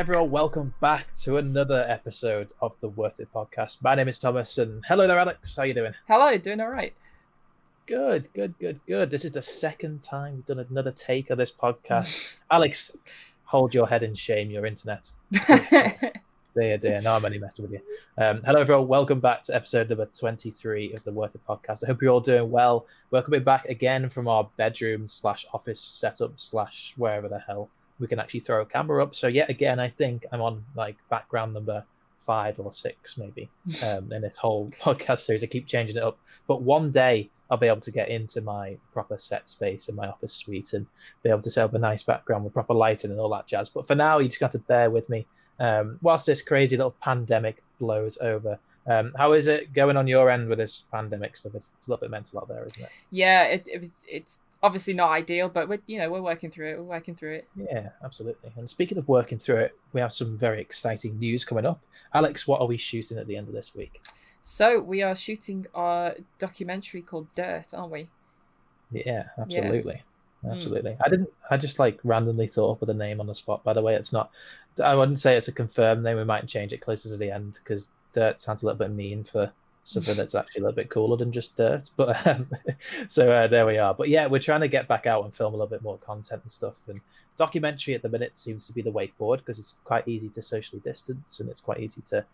everyone, welcome back to another episode of the Worthit podcast. My name is Thomas, and hello there, Alex. How you doing? Hello, doing all right. Good. This is the second time we've done another take of this podcast. Alex, hold your head in shame, your internet. Dear. No, I'm only messing with you. Hello, everyone. Welcome back to episode number 23 of the Worthit podcast. I hope you're all doing well. We're coming back again from our bedroom / office setup / wherever the hell we can actually throw a camera up. So yet again, I think I'm on like background number 5 or 6 maybe in this whole podcast series. I keep changing it up, but one day I'll be able to get into my proper set space in my office suite and be able to set up a nice background with proper lighting and all that jazz. But for now, you just got to bear with me whilst this crazy little pandemic blows over. How is it going on your end with this pandemic stuff? It's a little bit mental out there, isn't it? Yeah, it's obviously not ideal, but we're working through it. Yeah, absolutely. And speaking of working through it, we have some very exciting news coming up. Alex, what are we shooting at the end of this week? So we are shooting our documentary called Dirt, aren't we? Yeah, absolutely. Yeah. Absolutely. I just like randomly thought up with a name on the spot. By the way, it's not, I wouldn't say it's a confirmed name. We might change it closer to the end because Dirt sounds a little bit mean for something that's actually a little bit cooler than just dirt. But so there we are. But yeah, we're trying to get back out and film a little bit more content and stuff. And documentary at the minute seems to be the way forward because it's quite easy to socially distance and it's quite easy to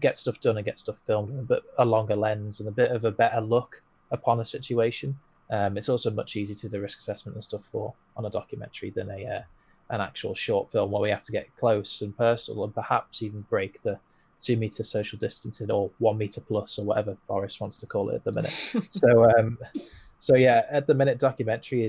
get stuff done and get stuff filmed with a bit a longer lens and a bit of a better look upon a situation. It's also much easier to do the risk assessment and stuff for on a documentary than an actual short film where we have to get close and personal and perhaps even break the 2-meter social distancing or 1 meter plus or whatever Boris wants to call it at the minute. So yeah, at the minute documentary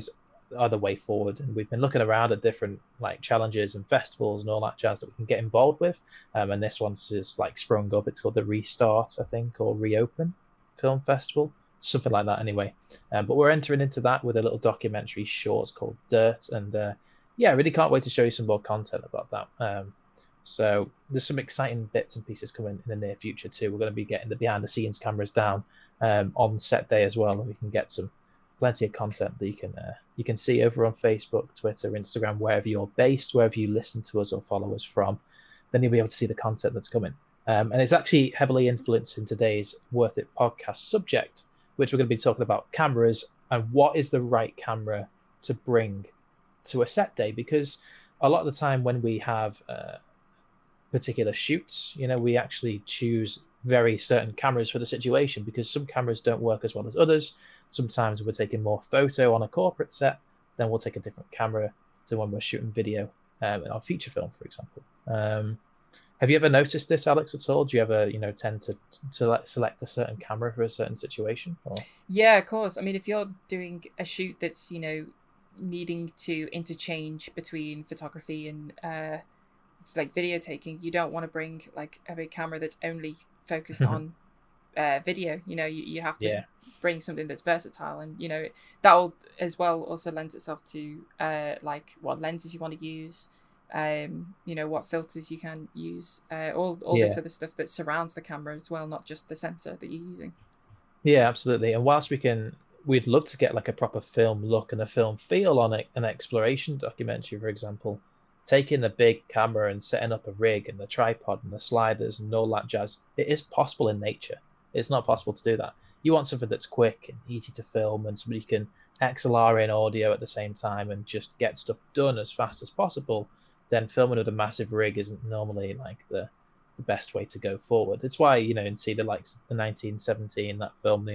are the way forward, and we've been looking around at different like challenges and festivals and all that jazz that we can get involved with. And this one's just like sprung up. It's called the Restart, I think, or Reopen Film Festival, something like that anyway. But we're entering into that with a little documentary short called Dirt, and yeah, I really can't wait to show you some more content about that. So there's some exciting bits and pieces coming in the near future too. We're going to be getting the behind the scenes cameras down on set day as well, and we can get plenty of content that you can see over on Facebook, Twitter, Instagram, wherever you're based, wherever you listen to us or follow us from. Then you'll be able to see the content that's coming. And it's actually heavily influenced in today's Worth It podcast subject, which we're going to be talking about cameras and what is the right camera to bring to a set day. Because a lot of the time when we have particular shoots, we actually choose very certain cameras for the situation because some cameras don't work as well as others. Sometimes we're taking more photo on a corporate set, then we'll take a different camera to when we're shooting video in our feature film, for example. Have you ever noticed this, Alex, at all? Do you ever, tend to select a certain camera for a certain situation? Or? Yeah, of course. I mean, if you're doing a shoot that's, needing to interchange between photography and like video taking, you don't want to bring like a big camera that's only focused on video. You have to bring something that's versatile, and that'll as well also lends itself to like what lenses you want to use, what filters you can use, all this other stuff that surrounds the camera as well, not just the sensor that you're using. Yeah, absolutely. And whilst we'd love to get like a proper film look and a film feel on it, an exploration documentary, for example, taking a big camera and setting up a rig and the tripod and the sliders and all that jazz, it is possible in nature. It's not possible to do that. You want something that's quick and easy to film and somebody can XLR in audio at the same time and just get stuff done as fast as possible, then filming with a massive rig isn't normally like the best way to go forward. It's why, in see the likes of the 1917, that film,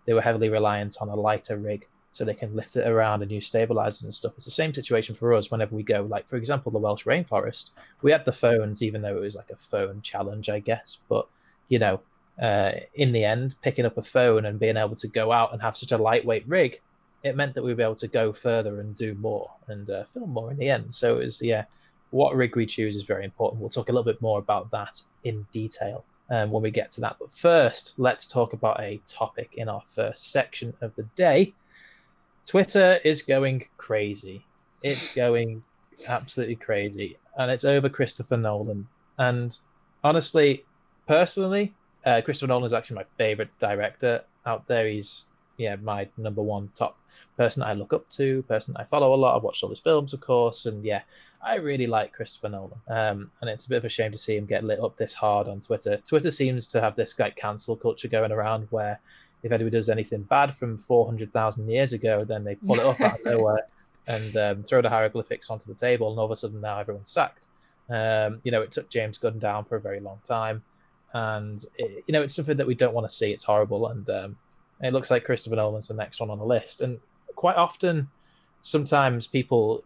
they were heavily reliant on a lighter rig so they can lift it around and use stabilizers and stuff. It's the same situation for us whenever we go, like, for example, the Welsh rainforest. We had the phones, even though it was like a phone challenge, I guess. But, in the end, picking up a phone and being able to go out and have such a lightweight rig, it meant that we would be able to go further and do more and film more in the end. So it was, what rig we choose is very important. We'll talk a little bit more about that in detail when we get to that. But first, let's talk about a topic in our first section of the day. Twitter is going crazy. It's going absolutely crazy. And it's over Christopher Nolan. And honestly, personally, Christopher Nolan is actually my favorite director out there. He's my number one top person I look up to, person I follow a lot. I've watched all his films, of course. And I really like Christopher Nolan, and it's a bit of a shame to see him get lit up this hard on Twitter. Twitter seems to have this like cancel culture going around where if anybody does anything bad from 400,000 years ago, then they pull it up out of nowhere and throw the hieroglyphics onto the table, and all of a sudden now everyone's sacked. It took James Gunn down for a very long time, and it's something that we don't want to see. It's horrible, and it looks like Christopher Nolan's the next one on the list. And quite often, sometimes people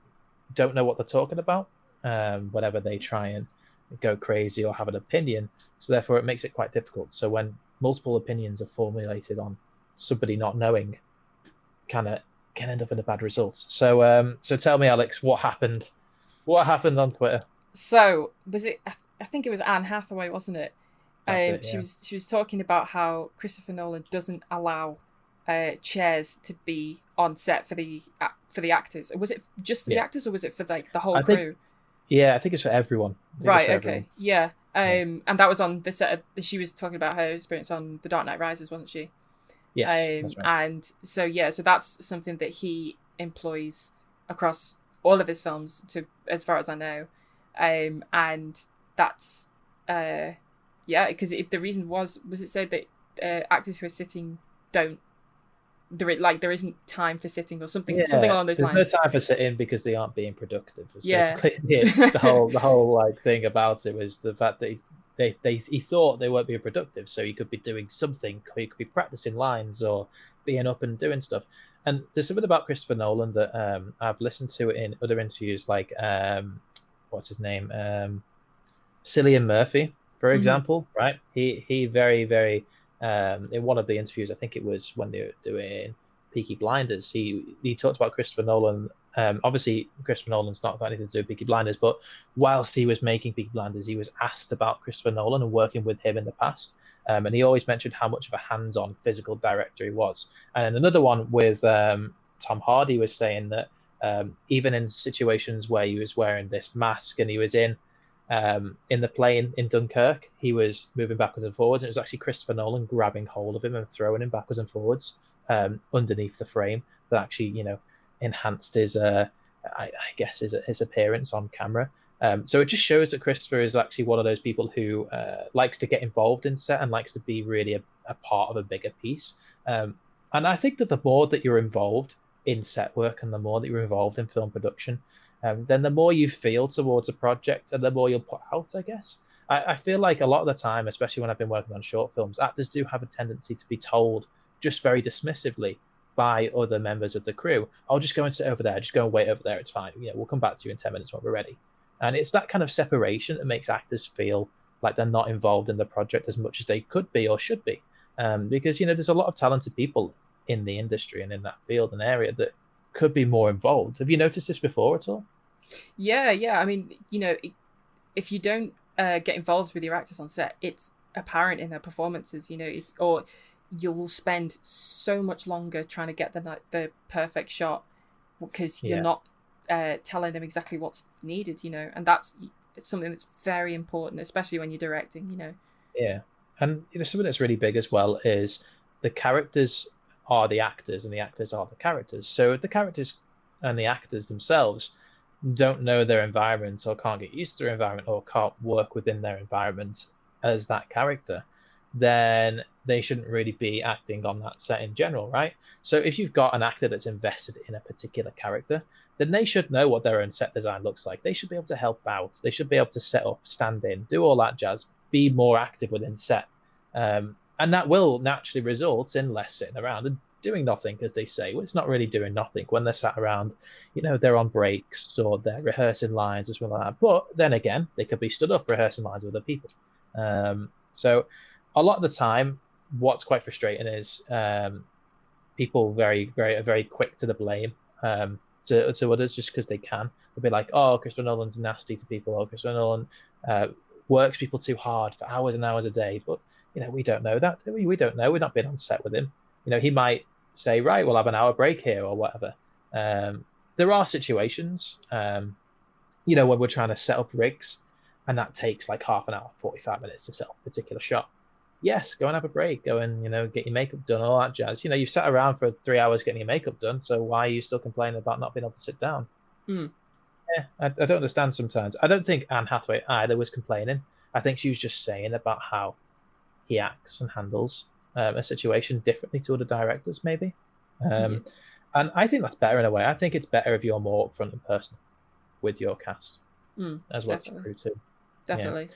don't know what they're talking about whenever they try and go crazy or have an opinion. So therefore, it makes it quite difficult. So when multiple opinions are formulated on somebody not knowing, can end up in a bad result. So tell me, Alex, what happened? What happened on Twitter? So was it? I think it was Anne Hathaway, wasn't it? That's it, yeah. She was talking about how Christopher Nolan doesn't allow chairs to be on set for the actors. Was it just for the actors, or was it for like the whole crew? I think it's for everyone. Right. Okay. Yeah. And that was on the set. She was talking about her experience on The Dark Knight Rises, wasn't she? Yes. That's right. And so so that's something that he employs across all of his films, to as far as I know. And that's because the reason was it said that actors who are sitting there isn't time for sitting or something along those lines. There's no time for sitting because they aren't being productive. Basically the whole like thing about it was the fact that he thought they weren't being productive, so he could be doing something. He could be practicing lines or being up and doing stuff. And there's something about Christopher Nolan that I've listened to in other interviews, like what's his name, Cillian Murphy, for example, right? He very, very in one of the interviews, I think it was when they were doing Peaky Blinders, he talked about Christopher Nolan. Obviously, Christopher Nolan's not got anything to do with Peaky Blinders, but whilst he was making Peaky Blinders, he was asked about Christopher Nolan and working with him in the past. And he always mentioned how much of a hands-on physical director he was. And another one with Tom Hardy was saying that even in situations where he was wearing this mask and he was in the plane in Dunkirk, he was moving backwards and forwards. And it was actually Christopher Nolan grabbing hold of him and throwing him backwards and forwards underneath the frame that actually, enhanced his, I guess, his appearance on camera. So it just shows that Christopher is actually one of those people who likes to get involved in set and likes to be really a part of a bigger piece. And I think that the more that you're involved in set work and the more that you're involved in film production, then the more you feel towards a project and the more you'll put out, I guess. I feel like a lot of the time, especially when I've been working on short films, actors do have a tendency to be told just very dismissively by other members of the crew, "I'll just go and sit over there, just go and wait over there, it's fine. We'll come back to you in 10 minutes when we're ready." And it's that kind of separation that makes actors feel like they're not involved in the project as much as they could be or should be. Because, there's a lot of talented people in the industry and in that field and area that could be more involved. Have you noticed this before at all? Yeah. I mean, if you don't get involved with your actors on set, it's apparent in their performances, or you'll spend so much longer trying to get the perfect shot because you're not telling them exactly what's needed, and it's something that's very important, especially when you're directing, Yeah. And something that's really big as well is the characters are the actors and the actors are the characters. So if the characters and the actors themselves don't know their environment or can't get used to their environment or can't work within their environment as that character, then they shouldn't really be acting on that set in general, right? So if you've got an actor that's invested in a particular character, then they should know what their own set design looks like. They should be able to help out. They should be able to set up, stand in, do all that jazz, be more active within set. And that will naturally result in less sitting around and doing nothing, as they say. Well, it's not really doing nothing when they're sat around, they're on breaks or they're rehearsing lines or something like that. But then again, they could be stood up rehearsing lines with other people. So a lot of the time, what's quite frustrating is people are very quick to the blame to others just because they can. They'll be like, "Oh, Christopher Nolan's nasty to people," or "Christopher Nolan works people too hard for hours and hours a day." But we don't know that, do we? We don't know. We've not been on set with him. He might say, "Right, we'll have an hour break here," or whatever. There are situations, when we're trying to set up rigs, and that takes like half an hour, 45 minutes to set up a particular shot. Yes, go and have a break. Go and get your makeup done, all that jazz. You've sat around for 3 hours getting your makeup done, so why are you still complaining about not being able to sit down? Yeah, I don't understand sometimes. I don't think Anne Hathaway either was complaining. I think she was just saying about how he acts and handles a situation differently to other directors, maybe. Yeah, And I think that's better in a way. I think it's better if you're more upfront and personal with your cast as well as your definitely, crew too. Yeah, definitely.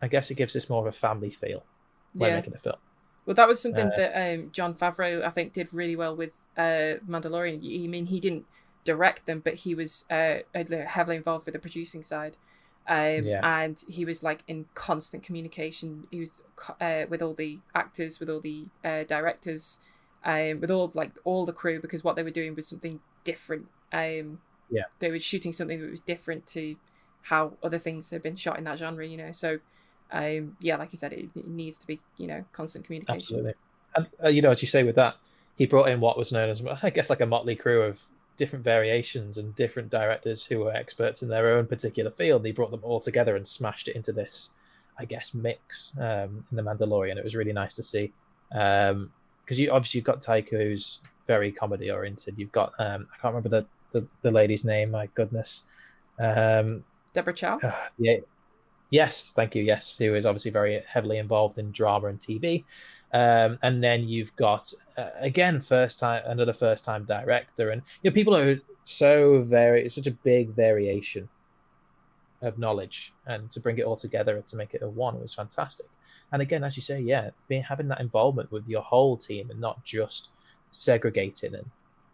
I guess it gives this more of a family feel when Yeah. making a film. Well, that was something Uh, that Jon Favreau, I think, did really well with Mandalorian. I mean, he didn't direct them, but he was heavily involved with the producing side, yeah, and he was like in constant communication. He was with all the actors, with all the directors, with all the crew, because what they were doing was something different. yeah, They were shooting something that was different to how other things have been shot in that genre. So yeah, like you said, it needs to be constant communication. absolutely. And as you say with that, he brought in what was known as, I guess, like a motley crew of different variations and different directors who were experts in their own particular field. He brought them all together and smashed it into this, I guess, mix in the Mandalorian. It was really nice to see. Because you've got Taika, who's very comedy oriented. You've got I can't remember the lady's name. My goodness. Um, Deborah Chow. yeah, yes, thank you. Yes, who is obviously very heavily involved in drama and TV. And then you've got again another first time director, and people are it's such a big variation of knowledge, and to bring it all together and to make it a one was fantastic. And again, as you say, yeah, having that involvement with your whole team and not just segregating and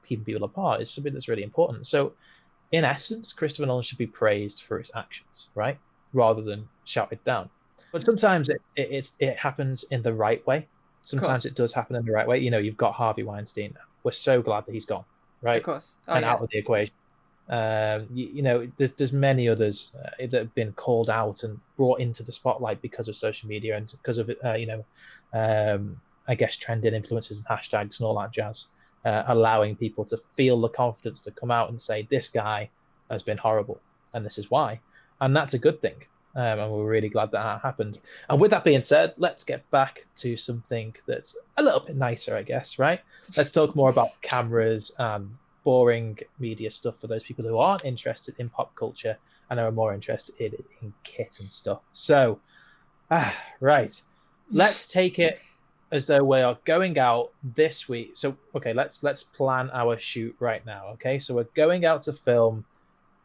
keeping people apart is something that's really important. So in essence, Christopher Nolan should be praised for his actions, right? Rather than shouted down. But sometimes it happens in the right way. Of Sometimes course. it does happen in the right way. You've got Harvey Weinstein. We're so glad that he's gone, Of right? course. Oh And yeah. out of the equation. There's many others that have been called out and brought into the spotlight because of social media and because of I guess trending influences and hashtags and all that jazz, allowing people to feel the confidence to come out and say this guy has been horrible and this is why, and that's a good thing. And we're really glad that happened. And with that being said, let's get back to something that's a little bit nicer, I guess, right? Let's talk more about cameras and boring media stuff for those people who aren't interested in pop culture and are more interested in kit and stuff. So, right, let's take it as though we are going out this week. So, okay, let's plan our shoot right now. Okay, so we're going out to film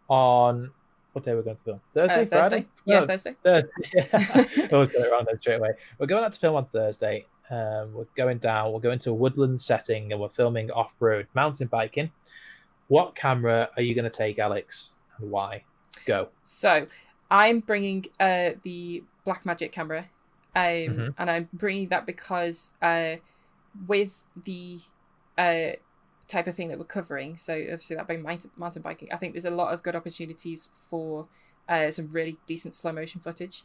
on what day we're going to film? Thursday, Friday? Thursday. Yeah, No, Thursday. Thursday. I always get it wrong there straight away. We're going out to film on Thursday. We're going down. We're going to a woodland setting, and we're filming off-road mountain biking. What camera are you going to take, Alex, and why? Go. So I'm bringing the Blackmagic camera, Mm-hmm. and I'm bringing that because with the type of thing that we're covering, so obviously that being mountain biking, I think there's a lot of good opportunities for some really decent slow motion footage.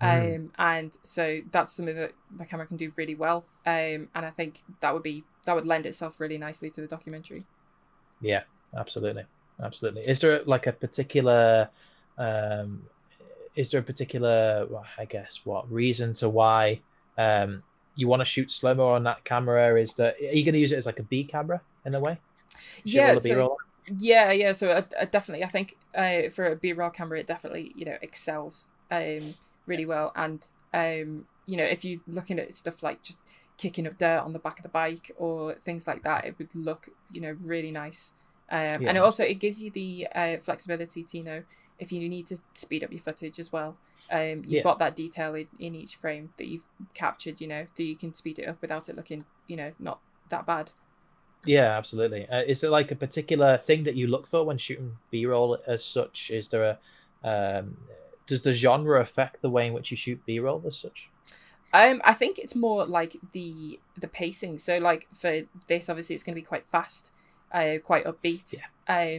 And so that's something that my camera can do really well. And I think that would lend itself really nicely to the documentary. Yeah, absolutely, absolutely. Is there like a particular, um, well, I guess, what reason to why you want to shoot slow mo on that camera? Are you going to use it as like a B camera in a way? Shoot all Yeah, the B so roll? yeah. So I definitely, I think for a BRoll camera, it definitely excels really well. And if you're looking at stuff like just kicking up dirt on the back of the bike or things like that, it would look really nice. And Yeah, it gives you the flexibility to if you need to speed up your footage as well. You've yeah. got that detail in each frame that you've captured. That you can speed it up without it looking not that bad. Yeah, absolutely. Is there like a particular thing that you look for when shooting B-roll as such? Is there does the genre affect the way in which you shoot B-roll as such? I think it's more like the pacing. So like for this, obviously, it's going to be quite fast, quite upbeat, Yeah.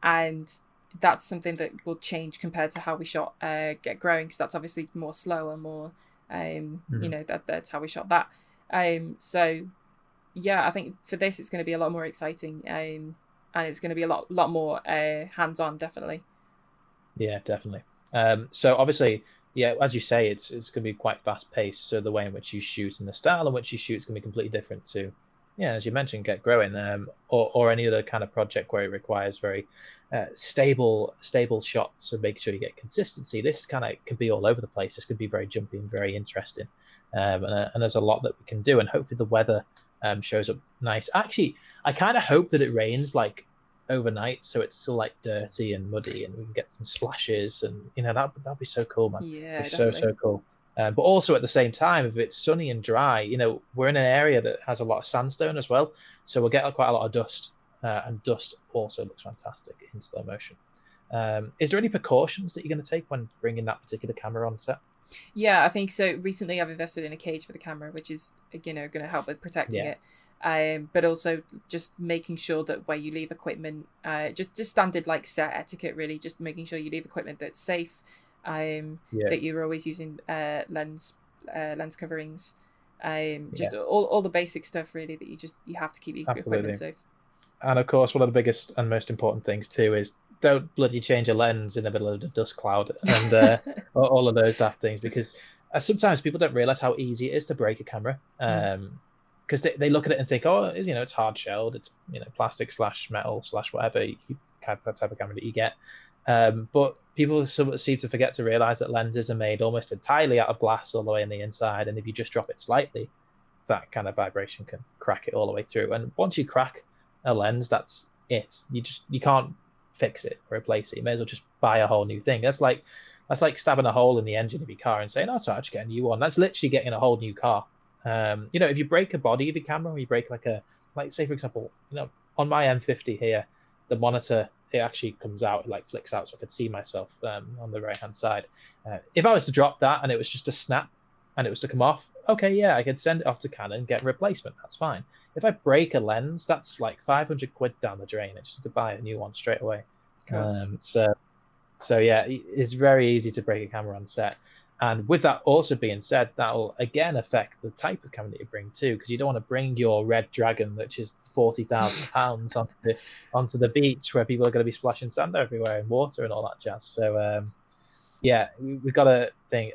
And that's something that will change compared to how we shot Get Growing, because that's obviously more slower, more that's how we shot that. So yeah, I think for this it's going to be a lot more exciting, and it's going to be a lot more hands on, definitely. Yeah, definitely. So obviously, yeah, as you say, it's going to be quite fast paced. So the way in which you shoot and the style in which you shoot is going to be completely different to, as you mentioned, get growing, or any other kind of project where it requires very stable shots, so make sure you get consistency. This kind of can be all over the place. This could be very jumpy and very interesting, and there's a lot that we can do, and hopefully the weather shows up nice. Actually, I kind of hope that it rains like overnight, so it's still like dirty and muddy, and we can get some splashes, and that'd be so cool, man. Yeah, It's definitely. so cool. But also at the same time, if it's sunny and dry, we're in an area that has a lot of sandstone as well, so we'll get quite a lot of dust, and dust also looks fantastic in slow motion. Is there any precautions that you're going to take when bringing that particular camera on set? Yeah, I think so. Recently, I've invested in a cage for the camera, which is going to help with protecting it. But also just making sure that where you leave equipment, just standard like set etiquette, really, just making sure you leave equipment that's safe, that you're always using lens coverings, just all the basic stuff really that you have to keep your equipment safe. And of course, one of the biggest and most important things too is don't bloody change a lens in the middle of the dust cloud and all of those daft things, because sometimes people don't realize how easy it is to break a camera. Because they look at it and think, oh, it's hard shelled, it's plastic / metal / whatever type of camera that you get. But people seem to forget to realize that lenses are made almost entirely out of glass all the way on the inside, and if you just drop it slightly, that kind of vibration can crack it all the way through. And once you crack a lens, that's it. You can't fix it or replace it. You may as well just buy a whole new thing. That's like stabbing a hole in the engine of your car and saying, "Oh, sorry, I'll just get a new one." That's literally getting a whole new car. If you break a body of your camera, or you break like say for example, on my M50 here, the monitor, it actually comes out, it flicks out so I could see myself on the right hand side. If I was to drop that and it was just a snap and it was to come off, okay, yeah, I could send it off to Canon and get a replacement. That's fine. If I break a lens, that's like 500 quid down the drain. I just have to buy a new one straight away. So yeah, it's very easy to break a camera on set. And with that also being said, that'll again affect the type of camera that you bring too, because you don't want to bring your Red Dragon, which is £40,000, onto the beach where people are going to be splashing sand everywhere and water and all that jazz. So we've got to think,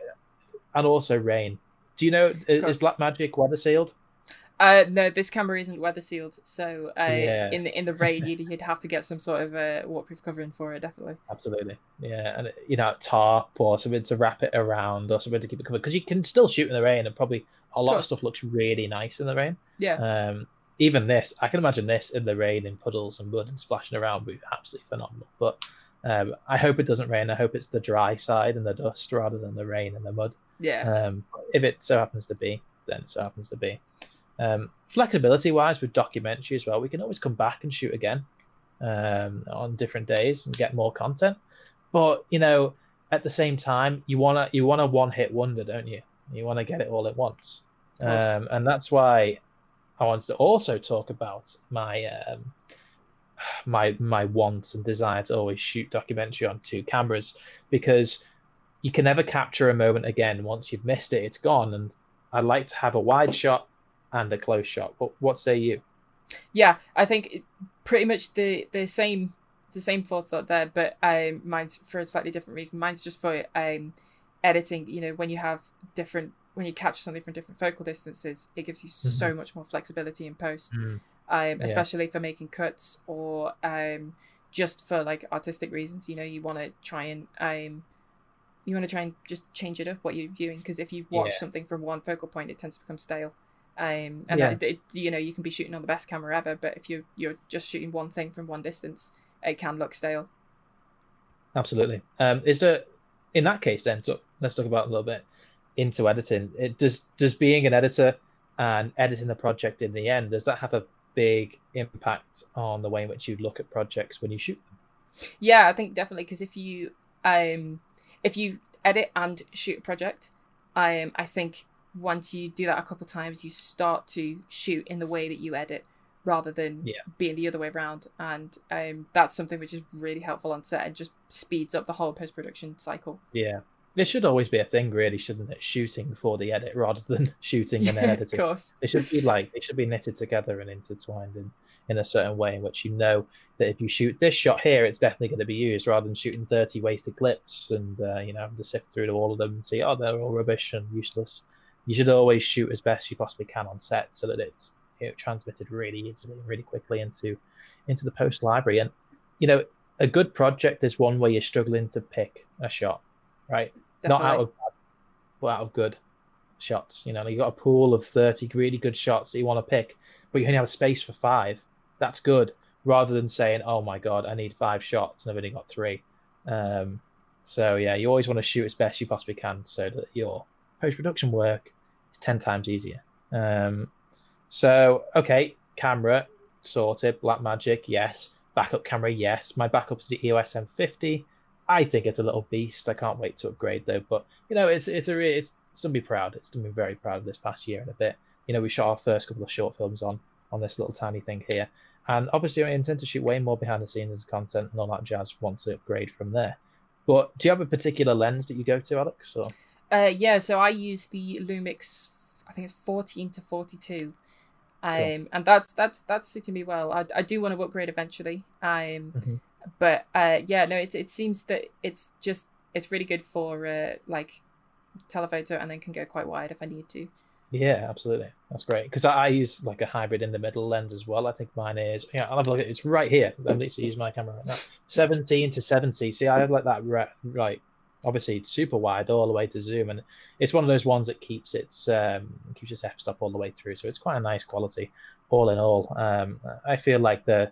and also rain. Do you know, is Blackmagic weather sealed? No, this camera isn't weather sealed, so in the rain you'd have to get some sort of waterproof covering for it, definitely. Absolutely, yeah, and tarp or something to wrap it around or something to keep it covered, because you can still shoot in the rain, and probably a lot of stuff looks really nice in the rain. Yeah. Even this, I can imagine this in the rain in puddles and mud and splashing around would be absolutely phenomenal. But I hope it doesn't rain. I hope it's the dry side and the dust rather than the rain and the mud. Yeah. If it so happens to be, then it so happens to be. Flexibility wise with documentary as well, we can always come back and shoot again on different days and get more content. But at the same time, you want a one-hit wonder, don't you? You want to get it all at once. And that's why I wanted to also talk about my my want and desire to always shoot documentary on 2 cameras, because you can never capture a moment again. Once you've missed it, it's gone. And I'd like to have a wide shot and a close shot. What say you? Yeah, I think pretty much the same thought there, but mine's for a slightly different reason. Mine's just for editing. When you capture something from different focal distances, it gives you so much more flexibility in post, especially for making cuts or just for like artistic reasons. You want to try and just change it up what you're viewing, because if you watch something from one focal point, it tends to become stale. You can be shooting on the best camera ever, but if you're just shooting one thing from one distance, it can look stale. Absolutely. Is there, in that case then, let's talk about a little bit into editing. Does being an editor and editing the project in the end, does that have a big impact on the way in which you look at projects when you shoot them? Yeah, I think definitely, because if you edit and shoot a project, I think once you do that a couple of times, you start to shoot in the way that you edit rather than being the other way around. And that's something which is really helpful on set and just speeds up the whole post-production cycle. Yeah. It should always be a thing, really, shouldn't it? Shooting for the edit rather than shooting and editing. Of course. They should be knitted together and intertwined in a certain way in which that if you shoot this shot here, it's definitely going to be used, rather than shooting 30 wasted clips and having to sift through all of them and see, oh, they're all rubbish and useless. You should always shoot as best you possibly can on set so that it's it transmitted really easily, really quickly into the post library. And a good project is one where you're struggling to pick a shot, right? Not Definitely. out of bad, but out of good shots. You've got a pool of 30 really good shots that you want to pick, but you only have space for 5. That's good, rather than saying, oh my God, I need 5 shots and I've only got 3. So yeah, you always want to shoot as best you possibly can so that your post-production work is 10 times easier. So, okay, camera, sorted, Blackmagic, yes. Backup camera, yes. My backup is the EOS M50. I think it's a little beast. I can't wait to upgrade though. But it's to be proud. It's to be very proud of this past year and a bit. We shot our first couple of short films on this little tiny thing here, and obviously I intend to shoot way more behind the scenes content and all that jazz once to upgrade from there. But do you have a particular lens that you go to, Alex? Or yeah, so I use the Lumix, I think it's 14 to 42. Cool. And that's suiting me well. I do want to upgrade eventually. But yeah, no, it seems that it's really good for like telephoto, and then can go quite wide if I need to. Yeah, absolutely. That's great. Because I use like a hybrid in the middle lens as well. I think mine is, I'll have a look at it. It's right here. I'm literally using my camera right now. 17 to 70. See, I have like that right. Obviously, it's super wide all the way to zoom, and it's one of those ones that keeps its f-stop all the way through. So it's quite a nice quality, all in all. I feel like the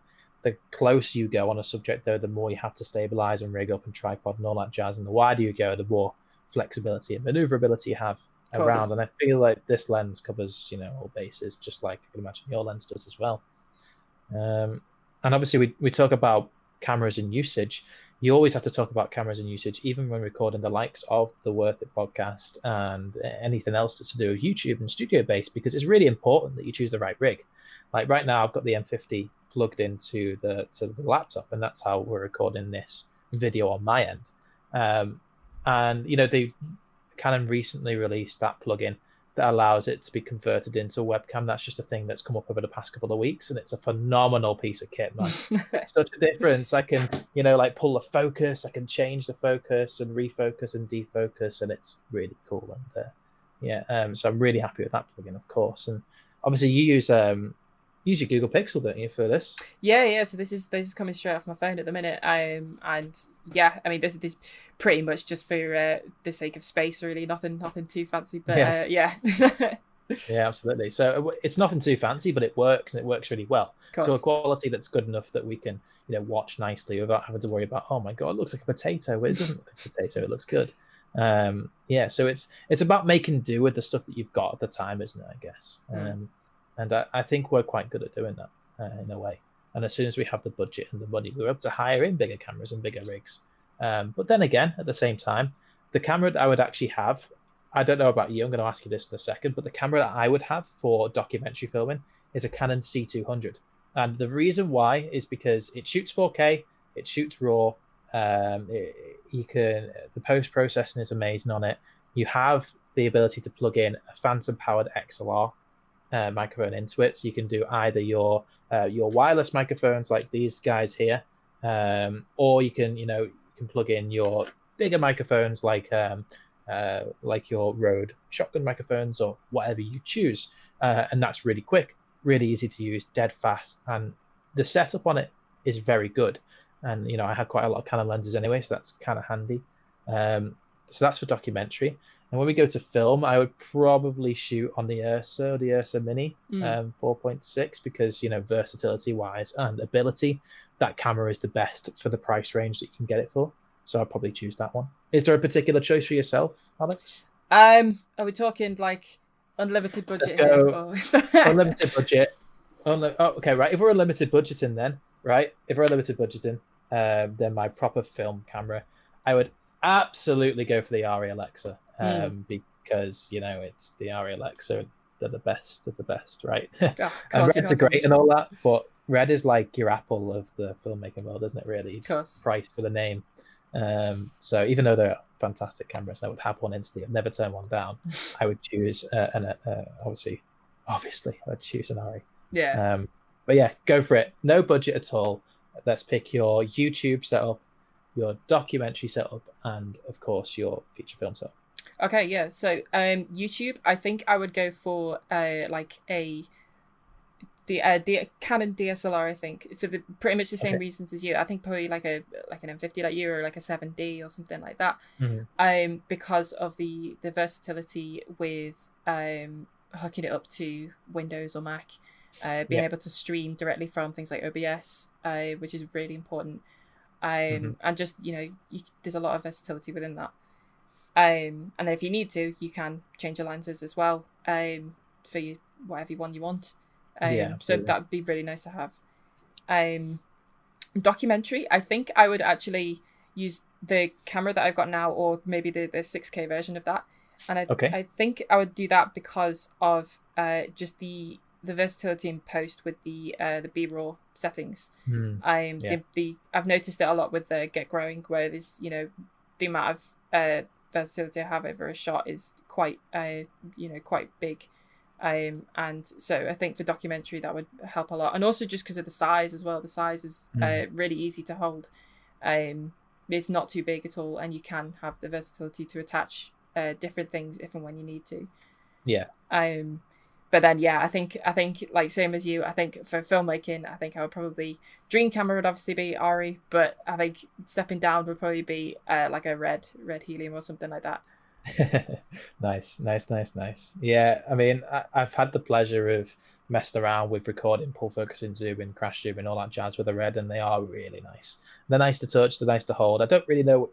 closer you go on a subject, though, the more you have to stabilize and rig up and tripod and all that jazz. And the wider you go, the more flexibility and maneuverability you have around. And I feel like this lens covers all bases, just like I can imagine your lens does as well. And obviously we talk about cameras and usage. You always have to talk about cameras and usage, even when recording the likes of the Worthit podcast and anything else that's to do with YouTube and studio based, because it's really important that you choose the right rig. Like right now I've got the M50 plugged into the laptop, and that's how we're recording this video on my end. And they've Canon recently released that plugin that allows it to be converted into a webcam. That's just a thing that's come up over the past couple of weeks, and it's a phenomenal piece of kit, man. It's such a difference. I can, like pull the focus, I can change the focus and refocus and defocus, and it's really cool. And so I'm really happy with that plugin, of course. And obviously you use your Google Pixel, don't you, for this? Yeah. So this is coming straight off my phone at the minute. And yeah, I mean this is pretty much just for the sake of space, really. Nothing too fancy, but yeah. Yeah, absolutely. So it's nothing too fancy, but it works, and it works really well. So a quality that's good enough that we can watch nicely without having to worry about, oh my God, it looks like a potato. Well, it doesn't look like a potato. It looks good. Yeah. So it's about making do with the stuff that you've got at the time, isn't it? I guess. And I think we're quite good at doing that in a way. And as soon as we have the budget and the money, we're able to hire in bigger cameras and bigger rigs. But then again, at the same time, the camera that I would actually have, I don't know about you, I'm going to ask you this in a second, but the camera that I would have for documentary filming is a Canon C200. And the reason why is because it shoots 4K, it shoots RAW, the post-processing is amazing on it. You have the ability to plug in a phantom-powered XLR microphone into it, so you can do either your wireless microphones like these guys here, or you can plug in your bigger microphones like your Rode shotgun microphones or whatever you choose, and that's really quick, really easy to use, dead fast, and the setup on it is very good. And I have quite a lot of Canon lenses anyway, so that's kind of handy. So that's for documentary. And when we go to film, I would probably shoot on the Ursa Mini 4.6, because versatility wise and ability, that camera is the best for the price range that you can get it for. So I'd probably choose that one. Is there a particular choice for yourself, Alex? Are we talking like unlimited budget? Let's go. Unlimited budget. Okay, right. If we're unlimited budgeting, then my proper film camera, I would absolutely go for the Arri Alexa, because it's the Arri Alexa. They're the best of the best, right? And Reds are great and all that, but Red is like your Apple of the filmmaking world, isn't it? Really, it's priced for the name. So even though they're fantastic cameras, I would have one instantly. I've never turned one down. I would choose obviously I'd choose an Arri. Yeah. But yeah, go for it. No budget at all. Let's pick your YouTube setup, your documentary setup, and of course your feature film setup. Okay, yeah. So YouTube, I think I would go for like a the Canon DSLR, I think, for the pretty much the same Okay. reasons as you. I think probably like an M50 like you, or like a 7D or something like that. Mm-hmm. Because of the versatility with hooking it up to Windows or Mac, being able to stream directly from things like OBS, which is really important. And just, there's a lot of versatility within that. And then if you need to, you can change the lenses as well, for whatever one you want. So that'd be really nice to have. Documentary, I think I would actually use the camera that I've got now, or maybe the 6K version of that. And I think I would do that because of just the versatility in post with the BRoll settings. I've noticed it a lot with the Get Growing, where there's, the amount of versatility I have over a shot is quite quite big. And so I think for documentary that would help a lot, and also just because of the size as well. The size is really easy to hold. It's not too big at all, and you can have the versatility to attach different things if and when you need to. But then I think like same as you, I think for filmmaking, I think I would probably, dream camera would obviously be Ari, but I think stepping down would probably be like a red helium or something like that. Nice. Yeah, I mean, I've had the pleasure of messing around with recording, pull focusing, zooming, crash zooming, all that jazz with a red, and they are really nice. They're nice to touch, they're nice to hold. I don't really know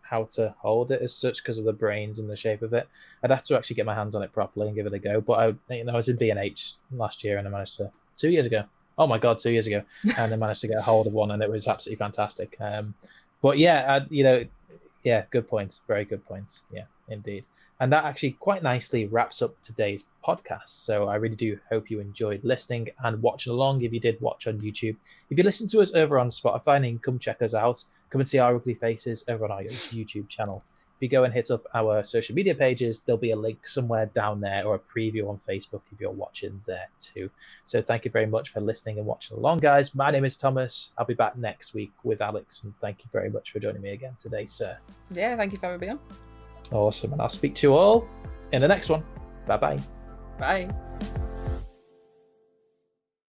how to hold it as such because of the brains and the shape of it. I'd have to actually get my hands on it properly and give it a go. But I was in B&H last year, and I managed to 2 years ago. Oh my god, 2 years ago, and I managed to get a hold of one, and it was absolutely fantastic. But yeah, yeah, good points. Very good points. Yeah, indeed. And that actually quite nicely wraps up today's podcast. So I really do hope you enjoyed listening and watching along. If you did watch on YouTube, if you listen to us over on Spotify, then come check us out. Come and see our ugly faces over on our YouTube channel. If you go and hit up our social media pages, there'll be a link somewhere down there, or a preview on Facebook if you're watching there too. So thank you very much for listening and watching along, guys. My name is Thomas. I'll be back next week with Alex, and thank you very much for joining me again today, sir. Yeah, thank you for having me on. Awesome, and I'll speak to you all in the next one. Bye-bye. Bye.